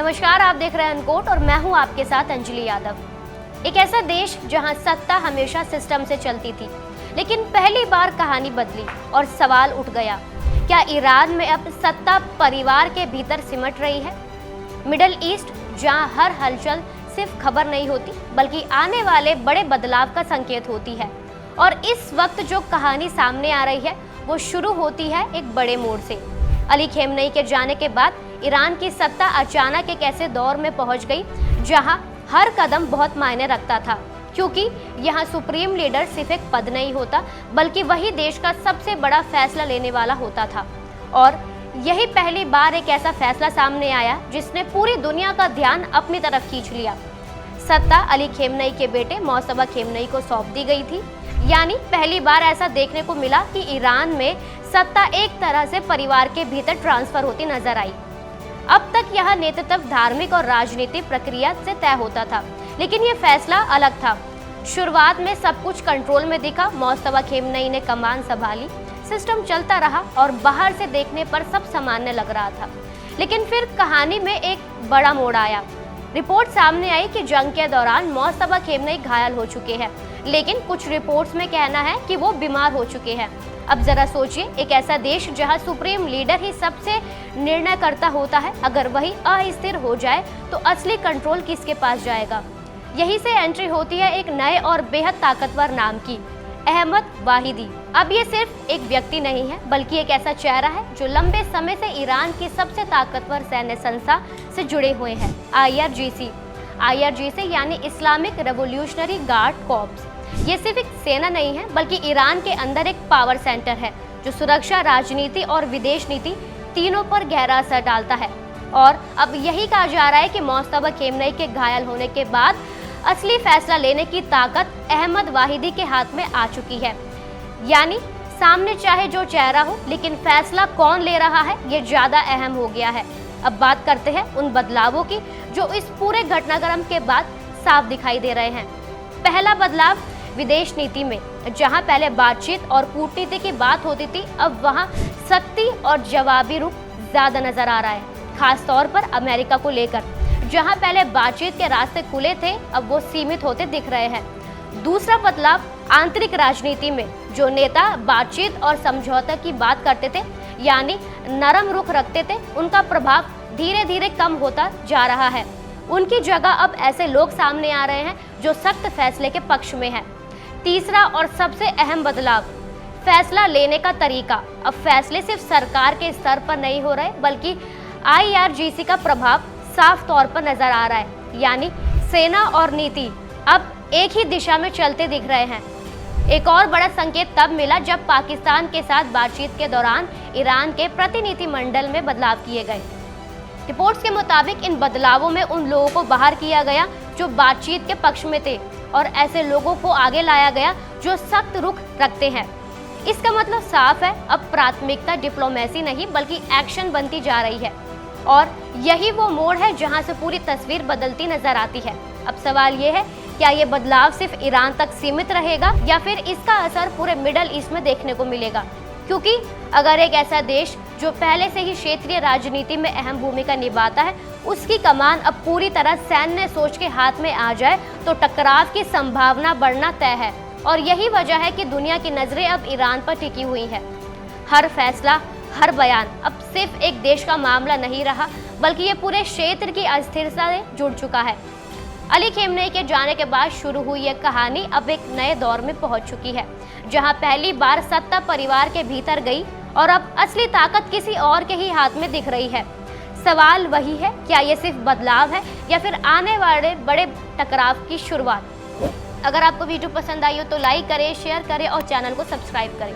नमस्कार, आप देख रहे हैं अनकोट और मैं हूं आपके साथ अंजलि यादव। एक ऐसा देश जहां सत्ता हमेशा सिस्टम से चलती थी, लेकिन पहली बार कहानी बदली और सवाल उठ गया, क्या ईरान में अब सत्ता परिवार के भीतर सिमट रही है? मिडिल ईस्ट जहां हर हलचल सिर्फ खबर नहीं होती बल्कि आने वाले बड़े बदलाव का संकेत होती है। और इस वक्त जो कहानी सामने आ रही है वो शुरू होती है एक बड़े मोड़ से। अली खेमनेई के जाने के बाद ईरान की सत्ता अचानक एक ऐसे दौर में पहुंच गई जहां हर कदम बहुत मायने रखता था, क्योंकि यहां सुप्रीम लीडर सिर्फ एक पद नहीं होता बल्कि वही देश का सबसे बड़ा फैसला लेने वाला होता था। और यही पहली बार एक ऐसा फैसला सामने आया जिसने पूरी दुनिया का ध्यान अपनी तरफ खींच लिया। सत्ता अली खेमनेई के बेटे मौसबा खेमनेई को सौंप दी गई थी। यानी पहली बार ऐसा देखने को मिला कि ईरान में सत्ता एक तरह से परिवार के भीतर ट्रांसफर होती नजर आई। अब तक यह नेतृत्व धार्मिक और राजनीतिक प्रक्रिया से तय होता था, लेकिन यह फैसला अलग था। शुरुआत में सब कुछ कंट्रोल में दिखा, मौसबा खेमनेई ने कमान संभाली, सिस्टम चलता रहा और बाहर से देखने पर सब सामान्य लग रहा था। लेकिन फिर कहानी में एक बड़ा मोड़ आया। रिपोर्ट सामने आई कि जंग के दौरान मौसबा खेमनेई घायल हो चुके हैं, लेकिन कुछ रिपोर्ट्स में कहना है कि वो बीमार हो चुके हैं। अब जरा सोचिए, एक ऐसा देश जहां सुप्रीम लीडर ही सबसे निर्णय करता होता है, अगर वही अस्थिर हो जाए तो असली कंट्रोल किसके पास जाएगा? यहीं से एंट्री होती है एक नए और बेहद ताकतवर नाम की, अहमद वाहिदी। अब ये सिर्फ एक व्यक्ति नहीं है बल्कि एक ऐसा चेहरा है जो लंबे समय से ईरान की सबसे ताकतवर सैन्य संस्था से जुड़े हुए हैं, IRGC यानी इस्लामिक रेवोल्यूशनरी गार्ड कॉर्प्स। ये सिर्फ एक सेना नहीं है बल्कि ईरान के अंदर एक पावर सेंटर है जो सुरक्षा, राजनीति और विदेश नीति तीनों पर गहरा असर डालता है। और अब यही कहा जा रहा है कि मौसबा खेमनेई के घायल होने के बाद असली फैसला लेने की ताकत अहमद वाहिदी के हाथ में आ चुकी है। यानी सामने चाहे जो चेहरा हो, लेकिन फैसला कौन ले रहा है ये ज्यादा अहम हो गया है। अब बात करते हैं उन बदलावों की जो इस पूरे घटनाक्रम के बाद साफ दिखाई दे रहे हैं। पहला बदलाव विदेश नीति में, जहां पहले बातचीत और कूटनीति की बात होती थी, अब वहां सख्ती और जवाबी रुख ज्यादा नजर आ रहा है, खास तौर पर अमेरिका को लेकर। जहां पहले बातचीत के रास्ते खुले थे, अब वो सीमित होते दिख रहे हैं। दूसरा बदलाव आंतरिक राजनीति में, जो नेता बातचीत और समझौता की बात करते थे यानी नरम रुख रखते थे, उनका प्रभाव धीरे धीरे कम होता जा रहा है। उनकी जगह अब ऐसे लोग सामने आ रहे हैं जो सख्त फैसले के पक्ष में हैं। तीसरा और सबसे अहम बदलाव, फैसला लेने का तरीका। अब फैसले सिर्फ सरकार के स्तर पर नहीं हो रहे बल्कि IRGC का प्रभाव साफ तौर पर नजर आ रहा है। यानी सेना और नीति अब एक ही दिशा में चलते दिख रहे हैं। एक और बड़ा संकेत तब मिला जब पाकिस्तान के साथ बातचीत के दौरान ईरान के प्रतिनिधिमंडल में बदलाव किए गए। रिपोर्ट्स के मुताबिक इन बदलावों में उन लोगों को बाहर किया गया जो बातचीत के पक्ष में थे और ऐसे लोगों को आगे लाया गया जो सख्त रुख रखते हैं। इसका मतलब साफ है, अब प्राथमिकता डिप्लोमेसी नहीं बल्कि एक्शन बनती जा रही है। और यही वो मोड़ है जहां से पूरी तस्वीर बदलती नजर आती है। अब सवाल ये है, क्या ये बदलाव सिर्फ ईरान तक सीमित रहेगा या फिर इसका असर पूरे मिडल ईस्ट में देखने को मिलेगा? क्योंकि अगर एक ऐसा देश जो पहले से ही क्षेत्रीय राजनीति में अहम भूमिका निभाता है, उसकी कमान अब पूरी तरह सैन्य सोच के हाथ में आ जाए तो टकराव की संभावना बढ़ना तय है। और यही वजह है कि दुनिया की नजरें अब ईरान पर टिकी हुई है। हर फैसला, हर बयान अब सिर्फ एक देश का मामला नहीं रहा बल्कि ये पूरे क्षेत्र की अस्थिरता से जुड़ चुका है। अली खेमनेई के जाने के बाद शुरू हुई यह कहानी अब एक नए दौर में पहुंच चुकी है, जहां पहली बार सत्ता परिवार के भीतर गई और अब असली ताकत किसी और के ही हाथ में दिख रही है। सवाल वही है, क्या ये सिर्फ बदलाव है या फिर आने वाले बड़े टकराव की शुरुआत? अगर आपको वीडियो पसंद आई हो तो लाइक करें, शेयर करें और चैनल को सब्सक्राइब करें।